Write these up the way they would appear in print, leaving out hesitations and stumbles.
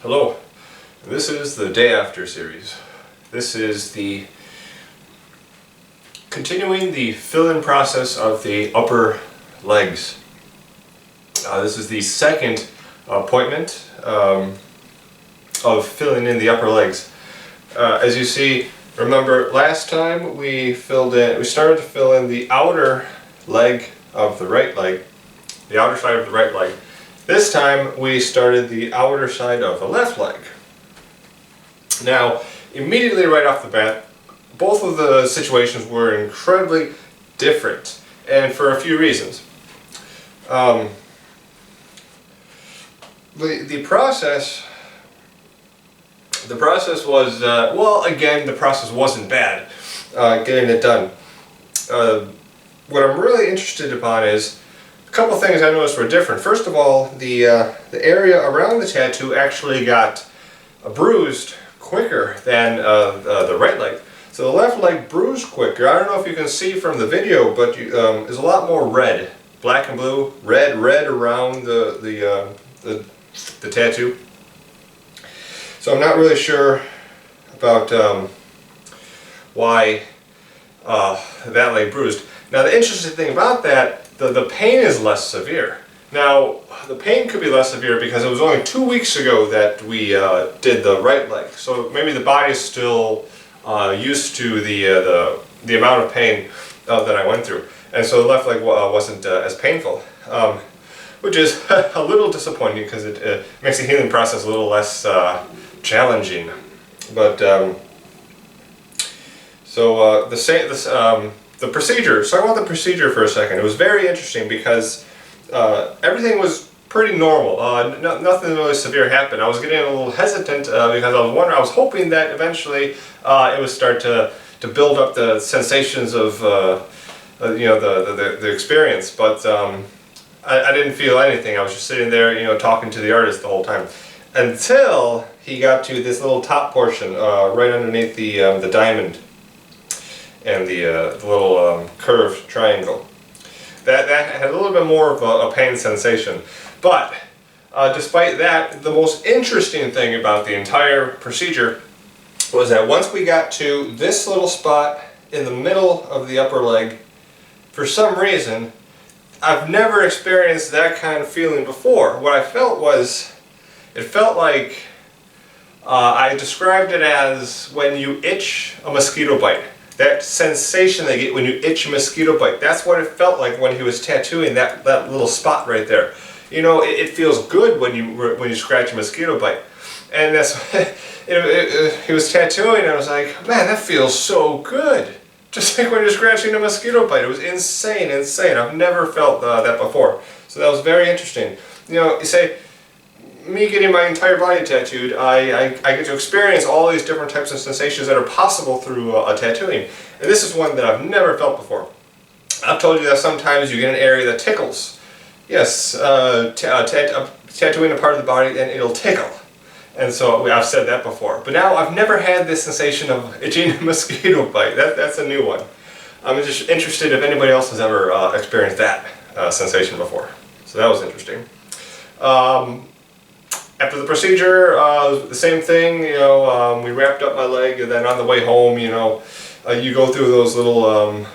Hello, this is the Day After series. This is continuing the fill-in process of the upper legs. This is the second appointment of filling in the upper legs. As you see, remember last time we started to fill in the outer leg of the right leg, the outer side of the right leg. This time we started the outer side of the left leg. Now, immediately right off the bat, both of the situations were incredibly different, and for a few reasons. The process was, well, again, the process wasn't bad, getting it done. What I'm really interested upon is a couple things I noticed were different. First of all, the area around the tattoo actually got bruised quicker than the right leg. So the left leg bruised quicker. I don't know if you can see from the video, but there's a lot more red, black and blue, red around the tattoo. So I'm not really sure about why that leg bruised. Now the interesting thing about that, the pain is less severe. Now the pain could be less severe because it was only 2 weeks ago that we did the right leg. So maybe the body is still used to the amount of pain that I went through. And so the left leg wasn't as painful. Which is a little disappointing because it makes the healing process a little less challenging. But the procedure. So I want the procedure for a second. It was very interesting because everything was pretty normal. Nothing really severe happened. I was getting a little hesitant because I was hoping that eventually it would start to build up the sensations of the experience. But I didn't feel anything. I was just sitting there, talking to the artist the whole time, until he got to this little top portion right underneath the diamond and the little curved triangle. That had a little bit more of a pain sensation. But despite that, the most interesting thing about the entire procedure was that once we got to this little spot in the middle of the upper leg, for some reason, I've never experienced that kind of feeling before. What I felt was, it felt like, I described it as when you itch a mosquito bite. That sensation they get when you itch a mosquito bite, that's what it felt like when he was tattooing that little spot right there. It feels good when you scratch a mosquito bite. And that's, he was tattooing and I was like, man, that feels so good. Just like when you're scratching a mosquito bite. It was insane. I've never felt that before. So that was very interesting. You say, me getting my entire body tattooed, I get to experience all these different types of sensations that are possible through a tattooing. And this is one that I've never felt before. I've told you that sometimes you get an area that tickles. Yes, tattooing a part of the body and it'll tickle. And so I've said that before. But now I've never had this sensation of itching a mosquito bite. That's a new one. I'm just interested if anybody else has ever experienced that sensation before. So that was interesting. After the procedure, the same thing, we wrapped up my leg, and then on the way home, you go through those little,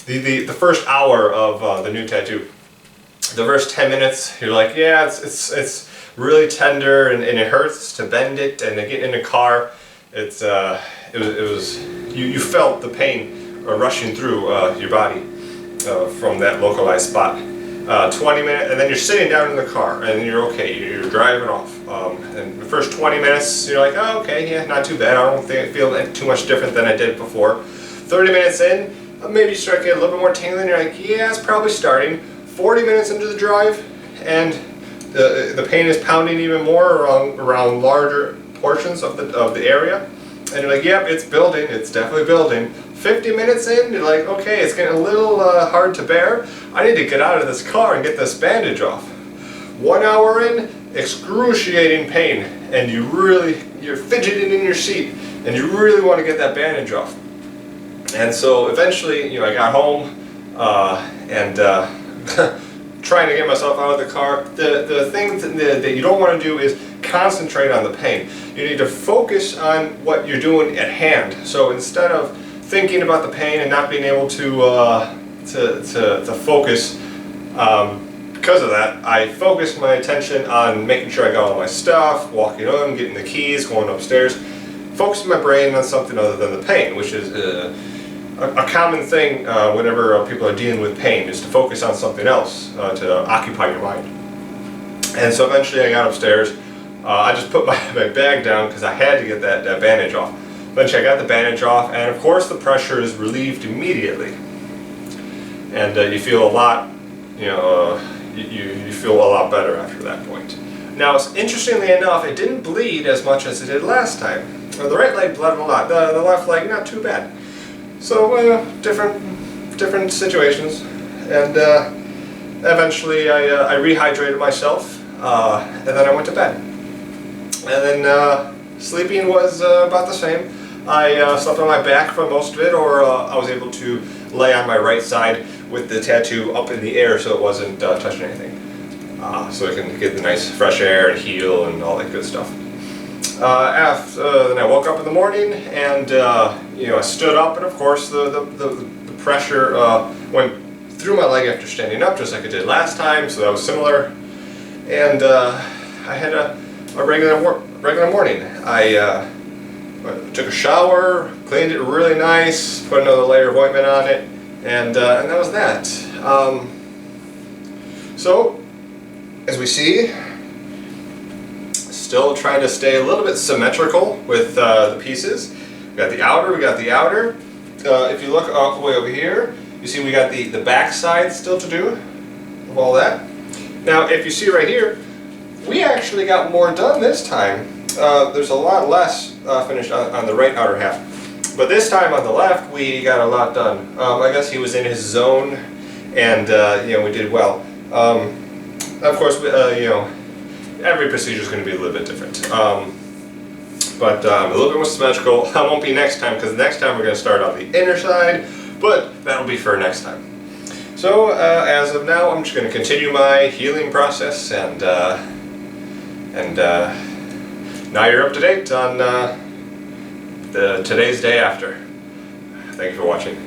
the first hour of the new tattoo. The first 10 minutes, you're like, yeah, it's really tender, and it hurts to bend it, and to get in the car, you felt the pain rushing through your body from that localized spot. 20 minutes, and then you're sitting down in the car, and you're okay, you're driving off. And the first 20 minutes, you're like, oh, okay, yeah, not too bad. I don't feel too much different than I did before. 30 minutes in, maybe you start getting a little bit more tingling, you're like, yeah, it's probably starting. 40 minutes into the drive, and the pain is pounding even more around larger portions of the area. And you're like, yep, it's building, it's definitely building. 50 minutes in, you're like, okay, it's getting a little hard to bear. I need to get out of this car and get this bandage off. 1 hour in, excruciating pain, and you're fidgeting in your seat, and you really want to get that bandage off. And so eventually, I got home and trying to get myself out of the car, the thing that you don't want to do is concentrate on the pain. You need to focus on what you're doing at hand. So instead of thinking about the pain and not being able to focus, because of that, I focused my attention on making sure I got all my stuff, walking on, getting the keys, going upstairs, focusing my brain on something other than the pain, which is a common thing whenever people are dealing with pain, is to focus on something else to occupy your mind. And so eventually I got upstairs. I just put my bag down because I had to get that bandage off. Eventually I got the bandage off, and of course the pressure is relieved immediately. And you feel a lot, you feel a lot better after that point. Now, interestingly enough, it didn't bleed as much as it did last time. The right leg bled a lot, the left leg not too bad. So different situations, and eventually I rehydrated myself, and then I went to bed. And then sleeping was about the same. I slept on my back for most of it, or I was able to lay on my right side with the tattoo up in the air so it wasn't touching anything. So I can get the nice fresh air and heal and all that good stuff. Then I woke up in the morning, and I stood up, and of course the pressure went through my leg after standing up, just like it did last time, so that was similar. And I had a regular morning. I took a shower, cleaned it really nice, put another layer of ointment on it, and that was that. So, as we see, still trying to stay a little bit symmetrical with the pieces. We got the outer. If you look all the way over here, you see we got the back side still to do of all that. Now, if you see right here, we actually got more done this time. There's a lot less finished on the right outer half. But this time on the left, we got a lot done. I guess he was in his zone, and we did well. Of course, every procedure is going to be a little bit different. But a little bit more symmetrical. I won't be next time, because next time we're going to start on the inner side, but that'll be for next time. So as of now, I'm just going to continue my healing process, and now you're up to date on today's day after. Thank you for watching.